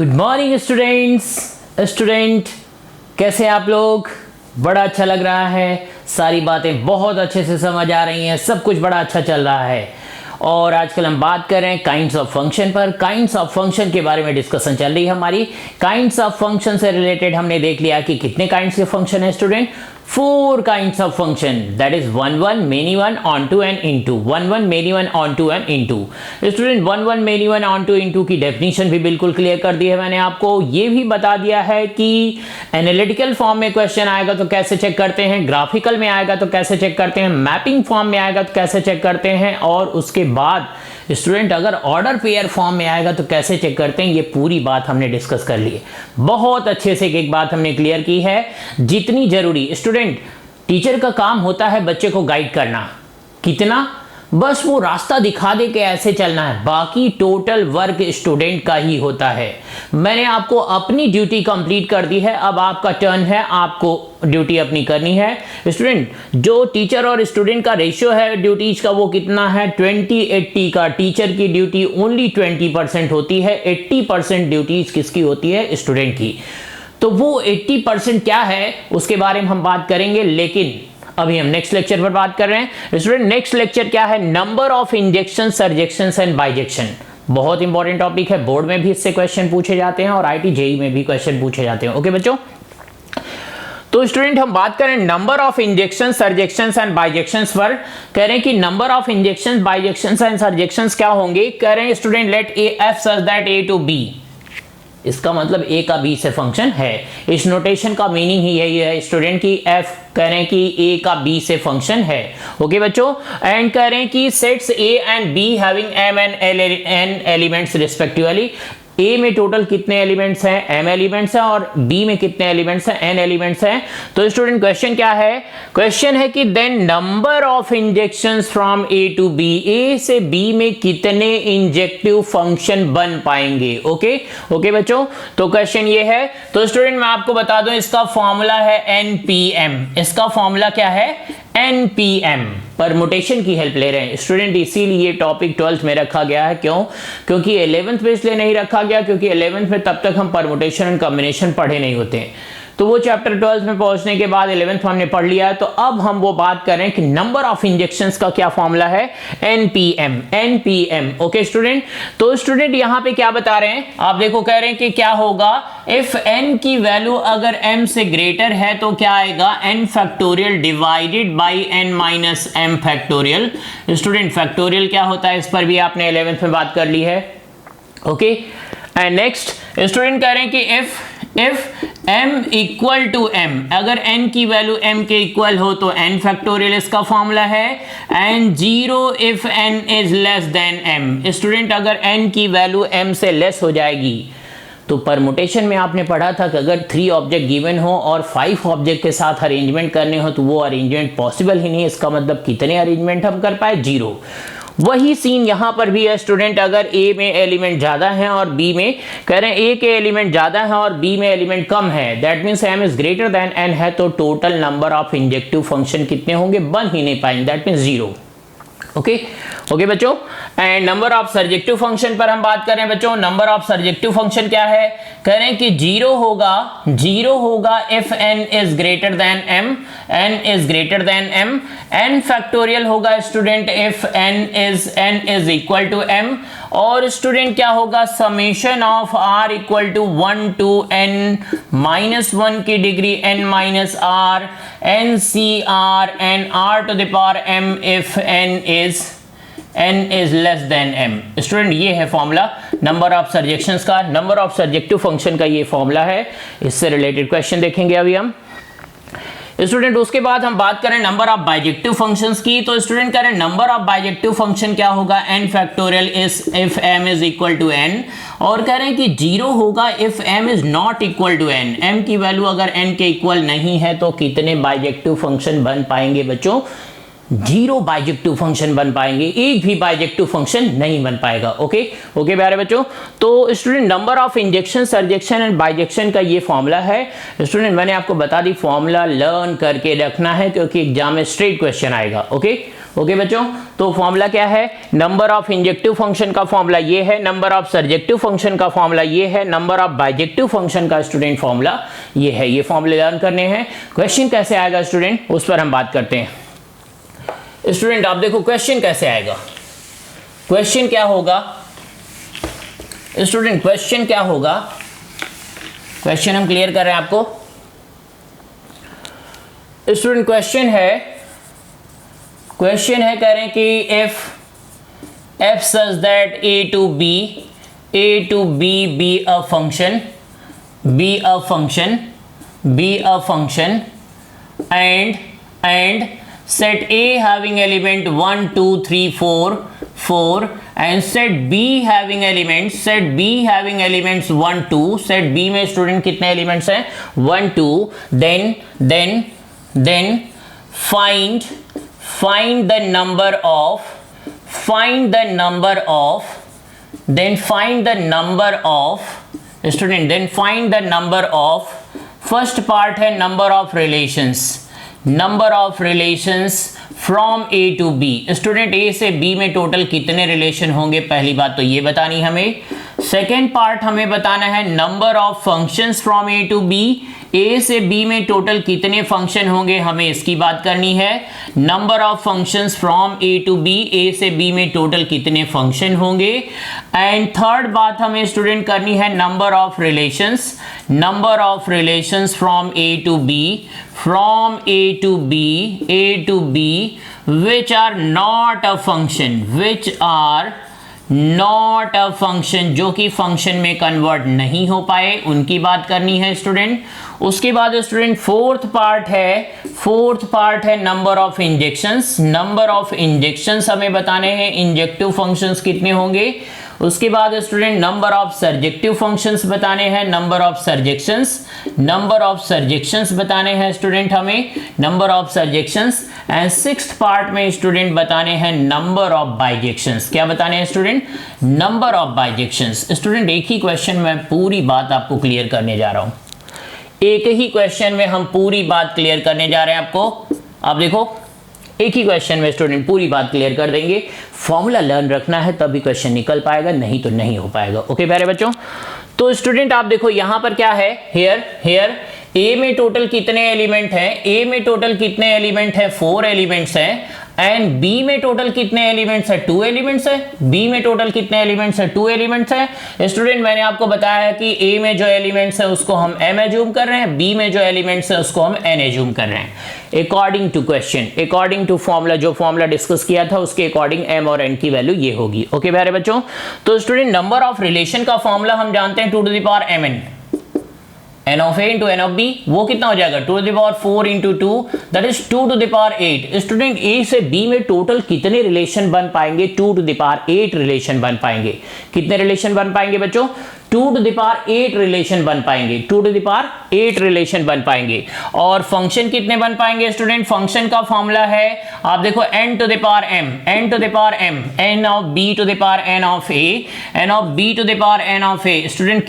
Good morning student कैसे आप लोग। बड़ा अच्छा लग रहा है, सारी बातें बहुत अच्छे से समझ आ रही हैं, सब कुछ बड़ा अच्छा चल रहा है। और आजकल हम बात कर रहे हैं काइंड्स ऑफ फंक्शन पर। काइंड्स ऑफ फंक्शन के बारे में डिस्कशन चल रही है हमारी। काइंड्स ऑफ फंक्शन से रिलेटेड हमने देख लिया कि कितने काइंड्स के फंक्शन है student. 4 kinds of function, that is 1 1 many 1 onto and into 1 1 many 1 onto and into। Student 1 1 many 1 onto into की डेफिनेशन भी बिल्कुल क्लियर कर दी है मैंने आपको। ये भी बता दिया है कि एनालिटिकल फॉर्म में क्वेश्चन आएगा तो कैसे चेक करते हैं, ग्राफिकल में आएगा तो कैसे चेक करते हैं, मैपिंग फॉर्म में आएगा तो कैसे चेक करते हैं, और उसके बाद स्टूडेंट अगर ऑर्डर पेयर फॉर्म में आएगा तो कैसे चेक करते हैं। ये पूरी बात हमने डिस्कस कर ली है, बहुत अच्छे से एक बात हमने क्लियर की है जितनी जरूरी। स्टूडेंट टीचर का काम होता है बच्चे को गाइड करना, कितना बस वो रास्ता दिखा दे के ऐसे चलना है, बाकी टोटल वर्क स्टूडेंट का ही होता है। मैंने आपको अपनी ड्यूटी कंप्लीट कर दी है, अब आपका टर्न है, आपको ड्यूटी अपनी करनी है। स्टूडेंट जो टीचर और स्टूडेंट का रेशियो है ड्यूटीज का वो कितना है 20-80 का। टीचर की ड्यूटी ओनली 20% होती है, 80% ड्यूटीज किसकी होती है, स्टूडेंट की। तो वो 80% क्या है उसके बारे में हम बात करेंगे, लेकिन अभी हम नेक्स्ट लेक्चर पर बात कर रहे हैं। स्टूडेंट नेक्स्ट लेक्चर क्या है, number of injection, surjection and bijection. बहुत इंपॉर्टेंट टॉपिक है, बोर्ड में भी इससे क्वेश्चन पूछे जाते हैं और आईटी जेई में भी क्वेश्चन पूछे जाते हैं। ओके बच्चों, तो स्टूडेंट हम बात करें number of injection, surjection and bijection पर। कह रहे हैं कि number of injection, bijection and surjection क्या होंगे। कह रहे हैं student let A F such that A to B, इसका मतलब ए का बी से फंक्शन है। इस नोटेशन का मीनिंग ही यही है स्टूडेंट की एफ कह रहे हैं कि ए का बी से फंक्शन है। ओके बच्चों, एंड कह रहे हैं कि sets A and B having M and N elements respectively. A में टोटल कितने एलिमेंट्स हैं, एम एलिमेंट्स हैं, और बी में कितने एलिमेंट्स हैं, एन एलिमेंट्स हैं। तो स्टूडेंट क्वेश्चन क्या है, क्वेश्चन है कि then number of injections from A to B, A से बी में कितने इंजेक्टिव फंक्शन बन पाएंगे। ओके बच्चों, तो क्वेश्चन ये है। तो स्टूडेंट मैं आपको बता दूं इसका फॉर्मूला है एनपीएम। इसका फॉर्मूला क्या है, एनपीएम। परमुटेशन की हेल्प ले रहे हैं स्टूडेंट, इसीलिए टॉपिक 12th में रखा गया है। क्यों, क्योंकि 11th में इसलिए नहीं रखा गया क्योंकि 11th में तब तक हम परमुटेशन एंड कॉम्बिनेशन पढ़े नहीं होते हैं। तो वो चैप्टर 12th में पहुंचने के बाद 11th में हमने पढ़ लिया है। तो अब हम वो बात कर रहे हैं कि नंबर ऑफ इंजेक्शंस का क्या फॉर्मूला है, एनपीएम। ओके स्टूडेंट, तो स्टूडेंट यहां पे क्या बता रहे हैं, आप देखो कह रहे हैं कि क्या होगा, इफ एन की वैल्यू अगर एम से ग्रेटर है तो क्या आएगा, n factorial divided by n minus m factorial. Student factorial क्या होता है इस पर भी आपने 11th में बात कर ली है। ओके, एंड नेक्स्ट स्टूडेंट कह रहे हैं कि if m equal to m, अगर n की वैल्यू m के इक्वल हो तो n फैक्टोरियल इसका फॉर्मूला है, and 0 if n is less than m। Student अगर n की वैल्यू m से लेस हो जाएगी तो परमुटेशन में आपने पढ़ा था कि अगर 3 ऑब्जेक्ट गिवन हो और 5 ऑब्जेक्ट के साथ अरेंजमेंट करने हो तो वो अरेंजमेंट पॉसिबल ही नहीं। इसका मतलब कितने अरेंजमेंट हम कर पाए, 0। वही सीन यहां पर भी है स्टूडेंट, अगर ए में एलिमेंट ज्यादा है और बी में कह रहे हैं ए के एलिमेंट ज्यादा है और बी में एलिमेंट कम है, that means m is greater then n है, तो total number of injective function कितने होंगे, बन ही नहीं पाएंगे, दैट मींस 0। ओके बच्चों, and number of surjective function पर हम बात कर रहे हैं बच्चों। नंबर ऑफ सर्जेक्टिव फंक्शन क्या है, कह रहे हैं कि 0 होगा if n is greater than m, n factorial होगा student if n is equal to m, और स्टूडेंट क्या होगा, summation of r equal to 1 to n minus 1 की degree n minus r n c r n r to the power m if n is less than m। Student ये है formula number of सर्जेक्शंस का, number of surjective function का ये formula है। इससे related question देखेंगे अभी हम स्टूडेंट। उसके बाद हम बात करें नंबर ऑफ बाइजेक्टिव फंक्शंस की। तो स्टूडेंट कह रहे हैं नंबर ऑफ बाइजेक्टिव फंक्शन क्या होगा, n factorial if m is equal to n, और कह रहे हैं कि 0 होगा if m is not equal to n, m की वैल्यू अगर n के इक्वल नहीं है तो कितने बाइजेक्टिव फंक्शन बन पाएंगे बच्चों, 0 बाइजेक्टिव फंक्शन बन पाएंगे, एक भी बाइजेक्टिव फंक्शन नहीं बन पाएगा। ओके प्यारे बच्चों, तो student number of injection, surjection and bijection का ये फॉर्मूला है। स्टूडेंट मैंने आपको बता दी, फॉर्मूला लर्न करके रखना है क्योंकि एग्जाम में स्ट्रेट क्वेश्चन आएगा। ओके ओके बच्चों, तो फॉर्मूला क्या है, नंबर ऑफ इंजेक्टिव फंक्शन का फॉर्मूला ये है, नंबर ऑफ सर्जेक्टिव फंक्शन का फॉर्मूला ये है, नंबर ऑफ बाइजेक्टिव फंक्शन का स्टूडेंट फॉर्मूला ये है। ये फॉर्मूले लर्न करने हैं। क्वेश्चन कैसे आएगा स्टूडेंट, उस पर हम बात करते हैं। स्टूडेंट आप देखो क्वेश्चन कैसे आएगा, क्वेश्चन क्या होगा स्टूडेंट, क्वेश्चन क्या होगा, क्वेश्चन हम क्लियर कर रहे हैं आपको। स्टूडेंट क्वेश्चन है कह रहे हैं कि f such that A to B be a function and set A having element 1 2 3 4 and set B having elements 1 2, set B में स्टूडेंट कितने एलिमेंट्स हैं 1 2, then find the number of first part है number of relations from A to B. Student A से B में total कितने relation होंगे, पहली बात तो ये बतानी हमें। सेकेंड पार्ट हमें बताना है number of functions from A to B, A से बी में टोटल कितने फंक्शन होंगे, हमें इसकी बात करनी है। Number of functions from A to B, A से बी में टोटल कितने फंक्शन होंगे। एंड थर्ड बात हमें स्टूडेंट करनी है number of relations from A to B which are not a function, जो कि फंक्शन में कन्वर्ट नहीं हो पाए, उनकी बात करनी है स्टूडेंट। उसके बाद स्टूडेंट फोर्थ पार्ट है नंबर ऑफ इंजेक्शंस हमें बताने हैं, इंजेक्टिव फंक्शंस कितने होंगे। उसके बाद student number of surjective functions बताने हैं, नंबर ऑफ सर्जेक्शंस बताने हैं स्टूडेंट हमें, number of surjections. And sixth part में स्टूडेंट बताने हैं नंबर ऑफ बाइजेक्शंस। क्या बताने हैं student, number of bijections. Student एक ही क्वेश्चन में पूरी बात आपको क्लियर करने जा रहा हूं, एक ही क्वेश्चन में हम पूरी बात क्लियर करने जा रहे हैं आपको। आप देखो एक ही क्वेश्चन में स्टूडेंट पूरी बात क्लियर कर देंगे। फॉर्मूला लर्न रखना है तभी क्वेश्चन निकल पाएगा, नहीं तो नहीं हो पाएगा। ओके प्यारे बच्चों, तो स्टूडेंट आप देखो यहां पर क्या है, हियर ए में टोटल कितने एलिमेंट हैं, ए में टोटल कितने एलिमेंट है, 4 एलिमेंट्स हैं। एंड बी में टोटल कितने एलिमेंट्स है, 2 एलिमेंट्स है। बी में टोटल कितने एलिमेंट्स है, 2 एलिमेंट्स है। स्टूडेंट मैंने आपको बताया है कि ए में जो एलिमेंट्स है उसको हम m एज्यूम कर रहे हैं, बी में जो एलिमेंट्स है उसको हम n एज्यूम कर रहे हैं। According to question, according to formula, जो फॉर्मूला डिस्कस किया था उसके अकॉर्डिंग m और n की वैल्यू ये होगी। ओके प्यारे बच्चों, तो स्टूडेंट नंबर ऑफ रिलेशन का फॉर्मूला हम जानते हैं 2 to the power mn, n of a into n of b, वो कितना हो जाएगा 2 to the power 4 into 2, that is 2 to the power 8। Student a से b में टोटल कितने रिलेशन बन पाएंगे, 2 to the power 8 रिलेशन बन पाएंगे। कितने रिलेशन बन पाएंगे बच्चों, 2 to the power 8 रिलेशन बन पाएंगे, 2 to the power 8 रिलेशन बन पाएंगे। और फंक्शन कितने बन पाएंगे स्टूडेंट, फंक्शन का फॉर्मूला है आप देखो n to the power m, n of b to the power n of a, n of b to the power n of a। Student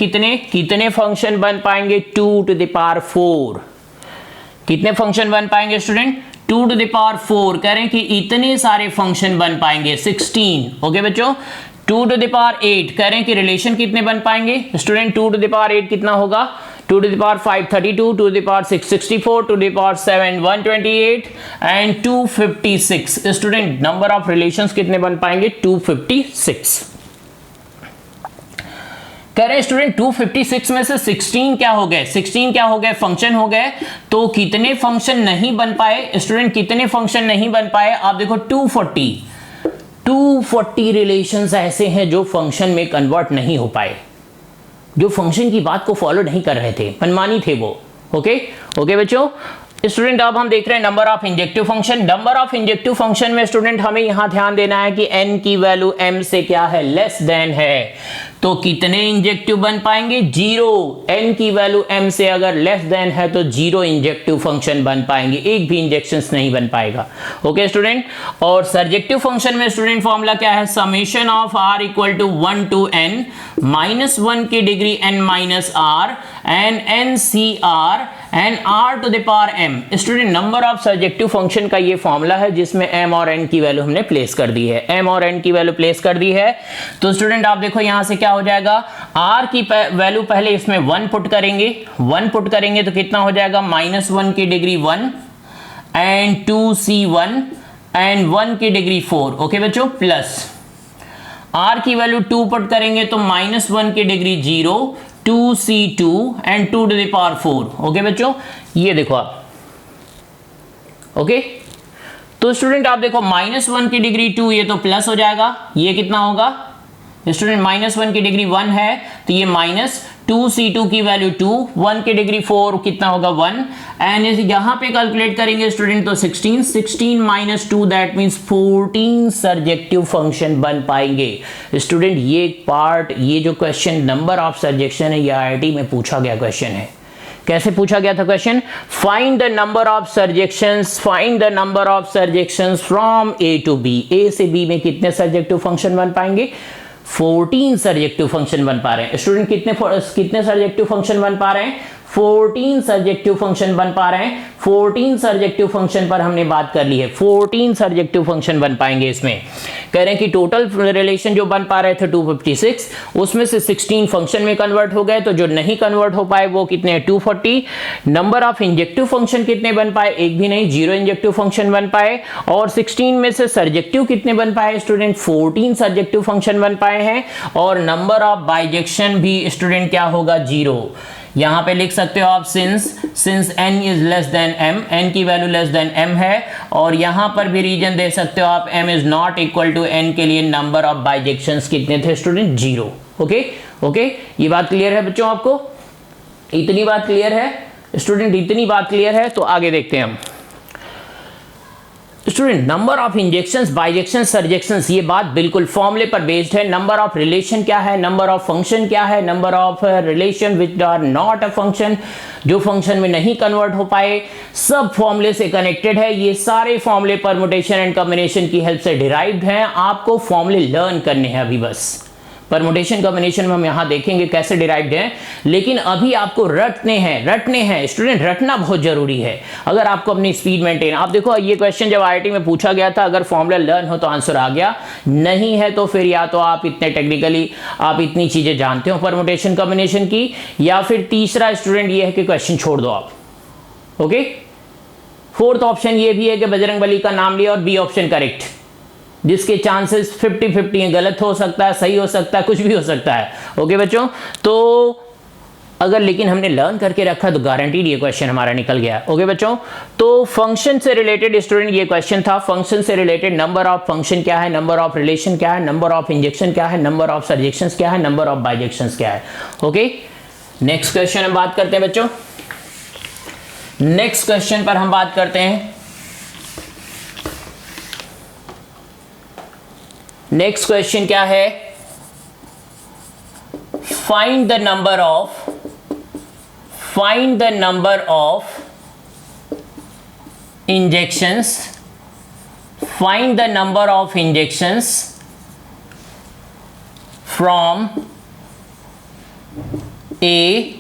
कितने फंक्शन बन पाएंगे, 2 to the power 4। कितने function बन पाएंगे स्टूडेंट, 2 to the power 4। कह रहे हैं कि इतने सारे फंक्शन बन पाएंगे 16। ओके बच्चों, 2 to the power 8 कह रहे हैं कि रिलेशन कितने बन पाएंगे स्टूडेंट, 2 to the power 8 कितना होगा, 2 to the power 5 32, 2 to the power 6 64, 2 to the power 7 128 and 256। Student number of relations कितने बन पाएंगे, 256। कह रहे स्टूडेंट 256 में से 16 क्या हो गए फंक्शन हो गए। तो कितने फंक्शन नहीं बन पाए स्टूडेंट, कितने फंक्शन नहीं बन पाए, आप देखो 240 रिलेशंस ऐसे हैं जो फंक्शन में कन्वर्ट नहीं हो पाए, जो फंक्शन की बात को फॉलो नहीं कर रहे थे, मनमानी थे वो। ओके बच्चों, स्टूडेंट अब हम देख रहे हैं number of injective function. Number of injective function में स्टूडेंट हमें यहां ध्यान देना है कि n की वैल्यू m से क्या है, लेस देन है। तो कितने इंजेक्टिव बन पाएंगे, 0। n की वैल्यू m से अगर लेस देन है तो 0 इंजेक्टिव फंक्शन बन पाएंगे, एक भी इंजेक्शंस नहीं बन पाएगा। ओके स्टूडेंट, और सर्जेक्टिव फंक्शन में स्टूडेंट फॉर्मूला क्या है, summation of r equal to 1 to n -1 की degree n - r and n c r and r to the power m. Student number of surjective function का ये formula है जिसमें M और N की वैल्यू हमने प्लेस कर दी है, एम और एन की वैल्यू प्लेस कर दी है। तो स्टूडेंट आप देखो यहां से क्या हो जाएगा, आर की वैल्यू पहले इसमें 1 पुट करेंगे, 1 पुट करेंगे तो कितना हो जाएगा, -1 की डिग्री 1 एंड 2c1 एंड 1 की डिग्री 4। ओके बच्चों, प्लस आर की वैल्यू 2 पुट करेंगे तो -1 की degree 0, 2c2 and 2 to the power 4। Okay बच्चों, ये देखो आप। ओके तो स्टूडेंट आप देखो -1 की डिग्री 2, ये तो प्लस हो जाएगा, ये कितना होगा स्टूडेंट, -1 की डिग्री 1 है तो ये -2c2 की वैल्यू 2, 1 की डिग्री 4 कितना होगा 1, एंड यहां पे कैलकुलेट करेंगे स्टूडेंट तो 16 minus 2 that means 14 surjective function बन पाएंगे। स्टूडेंट ये पार्ट, ये जो क्वेश्चन नंबर ऑफ सर्जेक्शन है ये आईआईटी में पूछा गया क्वेश्चन है। कैसे पूछा गया था question, find the number of surjections, find the number of surjections from A to B. A से बी में कितने सर्जेक्टिव फंक्शन बन पाएंगे, 14 सर्जेक्टिव फंक्शन बन पा रहे हैं। स्टूडेंट कितने सर्जेक्टिव फंक्शन बन पा रहे हैं, 14 सर्जेक्टिव फंक्शन बन पा रहे हैं। 14 सर्जेक्टिव फंक्शन पर हमने बात कर ली है, 14 सर्जेक्टिव फंक्शन बन पाएंगे। इसमें कह रहे हैं कि टोटल रिलेशन जो बन पा रहे थे 256, उसमें से 16 फंक्शन में कन्वर्ट हो गए, तो जो नहीं कन्वर्ट हो पाए वो कितने हैं, 240। नंबर ऑफ इंजेक्टिव फंक्शन कितने बन पाए, एक भी नहीं, 0 इंजेक्टिव फंक्शन बन पाए। और 16 में से सर्जेक्टिव कितने बन पाए स्टूडेंट, 14 सर्जेक्टिव फंक्शन बन पाए हैं। और नंबर ऑफ बाइजेक्शन भी स्टूडेंट क्या होगा, 0। यहां पे लिख सकते हो आप since n is less than m, n की वैल्यू लेस देन m है। और यहां पर भी रीजन दे सकते हो आप, m is not equal to n के लिए नंबर ऑफ बाइजेक्शंस कितने थे स्टूडेंट, 0। ओके ये बात क्लियर है बच्चों, आपको इतनी बात क्लियर है स्टूडेंट, इतनी बात क्लियर है। तो आगे देखते हैं हम स्टूडेंट, नंबर ऑफ इंजेक्शंस, बाइजेक्शंस, सर्जेक्शंस, ये बात बिल्कुल फॉर्मूले पर बेस्ड है। नंबर ऑफ रिलेशन क्या है, नंबर ऑफ फंक्शन क्या है, number of relation which are not a function, जो फंक्शन में नहीं कन्वर्ट हो पाए, सब फॉर्मूले से कनेक्टेड है। ये सारे फॉर्मूले परमुटेशन एंड कॉम्बिनेशन की हेल्प से डिराइव्ड हैं। आपको फॉर्मूले लर्न करने हैं अभी बस। परमुटेशन कॉम्बिनेशन में हम यहां देखेंगे कैसे डिराइव्ड हैं, लेकिन अभी आपको रटने हैं स्टूडेंट, रटना बहुत जरूरी है अगर आपको अपनी स्पीड मेंटेन। आप देखो ये क्वेश्चन जब आईआईटी में पूछा गया था, अगर फॉर्मूला लर्न हो तो आंसर आ गया, नहीं है तो फिर या तो आप इतने टेक्निकली आप इतनी चीजें जानते हो परमुटेशन कॉम्बिनेशन की, या फिर तीसरा स्टूडेंट ये है कि क्वेश्चन छोड़ दो आप। ओके, फोर्थ ऑप्शन ये भी है कि बजरंगबली का नाम लिया और बी ऑप्शन करेक्ट, जिसके चांसेस 50-50 हैं, गलत हो सकता है, सही हो सकता है, कुछ भी हो सकता है। ओके बच्चों, तो अगर लेकिन हमने लर्न करके रखा तो गारंटीड ये क्वेश्चन हमारा निकल गया। ओके बच्चों, तो फंक्शन से रिलेटेड स्टूडेंट ये क्वेश्चन था। फंक्शन से रिलेटेड नंबर ऑफ फंक्शन क्या है, नंबर ऑफ रिलेशन क्या है, नंबर ऑफ इंजेक्शन क्या है, नंबर ऑफ सर्जेक्शंस क्या है, नंबर ऑफ बाइजेक्शंस क्या है। ओके, नेक्स्ट क्वेश्चन हम बात करते हैं बच्चों। नेक्स्ट क्वेश्चन पर हम बात करते हैं। नेक्स्ट क्वेश्चन क्या है, find the number of injections, find the number of injections from A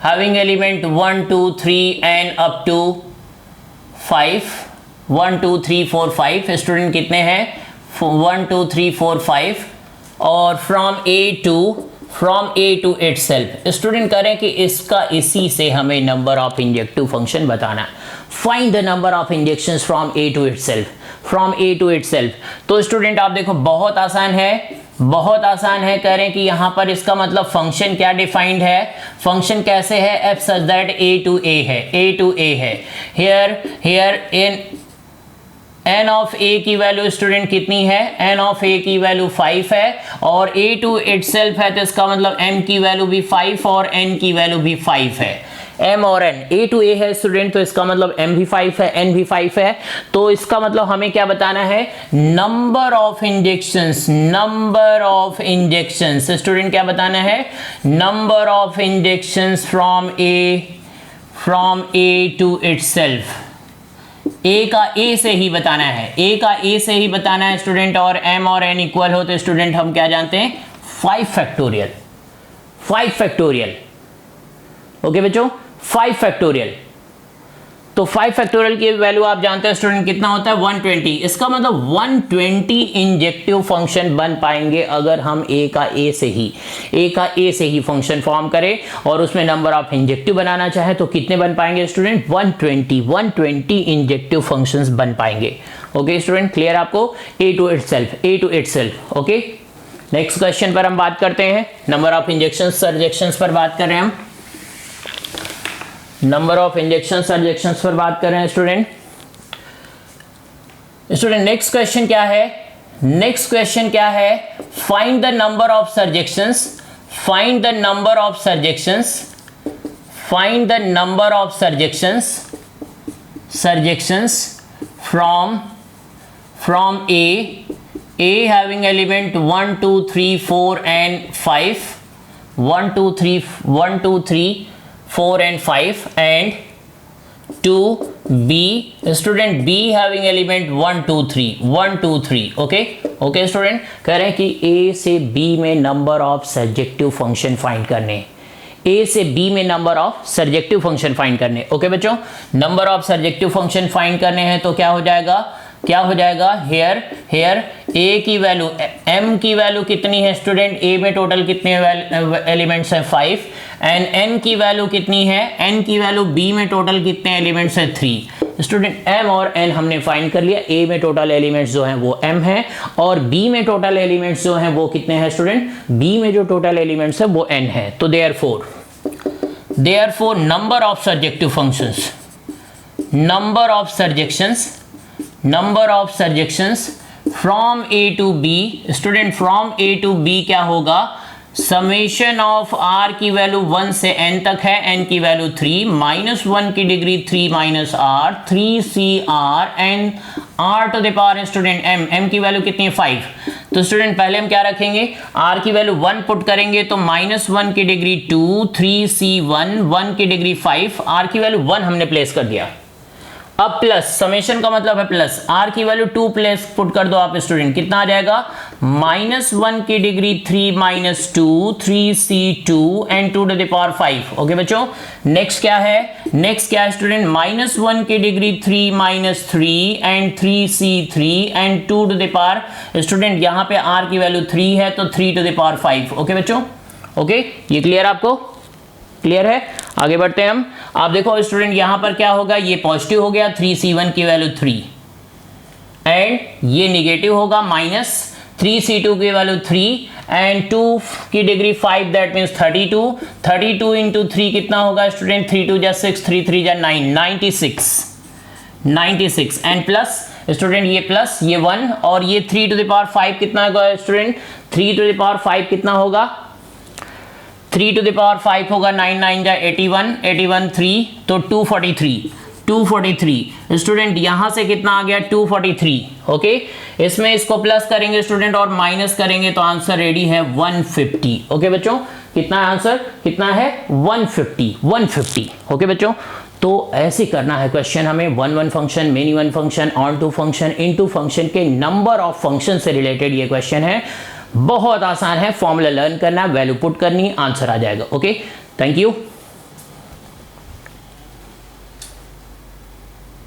having element 1 2 3 and up to 5, 1 2 3 4 5 student कितने हैं, 1 2 3 4 5, और from A to itself. Student करें कि इसका इसी से हमें नंबर ऑफ इंजेक्टिव फंक्शन बताना है। Find the number of injections from A to itself, from A to itself. तो स्टूडेंट आप देखो बहुत आसान है, बहुत आसान है। कह रहे हैं कि यहां पर इसका मतलब फंक्शन क्या डिफाइंड है, फंक्शन कैसे है, f such that A to A है, ए टू ए है। Here in n of A की वैल्यू स्टूडेंट कितनी है, एन ऑफ ए की वैल्यू 5 है, और ए टू इटसेल्फ है तो इसका मतलब एम की वैल्यू भी 5 और एन की वैल्यू भी 5 है। एम और एन, ए टू ए है स्टूडेंट, तो इसका मतलब एम भी 5 है, एन भी 5 है। तो इसका मतलब हमें क्या बताना है, number of injections, number of injections. Student क्या बताना है, number of injections from A to itself. A का ए से ही बताना है, ए का ए से ही बताना है स्टूडेंट, और एम और एन इक्वल हो तो स्टूडेंट हम क्या जानते हैं, 5 फैक्टोरियल, 5 फैक्टोरियल। ओके बच्चों, 5 फैक्टोरियल, तो 5 फैक्टोरियल की वैल्यू आप जानते हैं स्टूडेंट कितना होता है 120। इसका मतलब 120 इंजेक्टिव फंक्शन बन पाएंगे अगर हम ए का ए से ही फंक्शन फॉर्म करें और उसमें नंबर ऑफ इंजेक्टिव बनाना चाहे तो कितने बन पाएंगे स्टूडेंट 120 इंजेक्टिव फंक्शंस बन पाएंगे। ओके स्टूडेंट, क्लियर आपको? A to itself. Okay, next question पर हम बात करते हैं। नंबर ऑफ इंजेक्शंस सर्जेक्शंस पर बात कर रहे हैं हम। नंबर ऑफ इंजेक्शन सर्जेक्शंस पर बात कर रहे हैं स्टूडेंट। नेक्स्ट क्वेश्चन क्या है? Find the number of surjections from A having element 1 2 3 4 and 5, 1 2 3 4 and 5, and to B, student B having element 1 2 3। Okay student, कह रहे हैं कि A से B में number of surjective function find करने, ओके बच्चों, number of surjective function find करने हैं तो क्या हो जाएगा हेयर ए की वैल्यू, m की वैल्यू कितनी है स्टूडेंट? ए में टोटल कितने एलिमेंट्स हैं 5, एंड n की वैल्यू कितनी है? n की वैल्यू b में टोटल कितने एलिमेंट्स हैं 3। स्टूडेंट m और n हमने फाइंड कर लिया। a में टोटल एलिमेंट्स जो हैं वो m है और b में टोटल एलिमेंट्स जो हैं वो कितने हैं स्टूडेंट? b में जो टोटल एलिमेंट्स है वो n है। तो therefore number of surjections from A to B, student from A to B क्या होगा? समेशन ऑफ r की वैल्यू 1 से n तक है, n की वैल्यू 3, -1 की degree 3 minus r, 3cr and r to the power student m की value कितनी है 5। तो स्टूडेंट पहले हम क्या रखेंगे? r की वैल्यू 1 पुट करेंगे तो -1 की डिग्री 2, 3c1, 1 की डिग्री 5, r की वैल्यू 1 हमने प्लेस कर दिया। अब प्लस, समेशन का मतलब है प्लस, r की वैल्यू 2 प्लेस पुट कर दो आप स्टूडेंट, कितना आ जाएगा? -1 की degree 3 minus 2, 3c2 and 2 to the power 5। Okay बच्चों, नेक्स्ट क्या है स्टूडेंट? -1 की degree 3 minus 3 and 3c3 and 2 to the power, student यहाँ पे r की वैल्यू 3 है तो 3 टू द पावर 5। ओके बच्चों, ओके, ये क्लियर आपको? क्लियर है? आगे बढ़ते हैं हम। आप देखो स्टूडेंट यहाँ पर क्या होगा, ये पॉजिटिव हो गया 3c1 की वैल्यू 3 एंड ये नेगेटिव होगा -3c2 की वैल्यू 3 एंड 2 की डिग्री 5, दैट मीन्स 32 इंटू 3 कितना होगा स्टूडेंट? 3 2 जा 6, 3 3 जा 9, 96 एंड प्लस स्टूडेंट ये प्लस ये 1 और ये 3 टू द पावर 5 कितना होगा स्टूडेंट? 3 टू द पावर 5 कितना होगा? 3 टू द पावर 5 होगा 9 9 जा 81 3 तो 243 स्टूडेंट, यहां से कितना आ गया? 243। ओके, इसमें इसको प्लस करेंगे स्टूडेंट और माइनस करेंगे तो आंसर रेडी है 150। ओके बच्चों, कितना आंसर कितना है? 150। ओके बच्चों, तो ऐसे करना है क्वेश्चन हमें। 1 function, many one function, onto function, into function के नंबर ऑफ फंक्शन से रिलेटेड ये क्वेश्चन है। बहुत आसान है, फॉर्मूला लर्न करना, वैल्यू पुट करनी, आंसर आ जाएगा। Okay, thank you.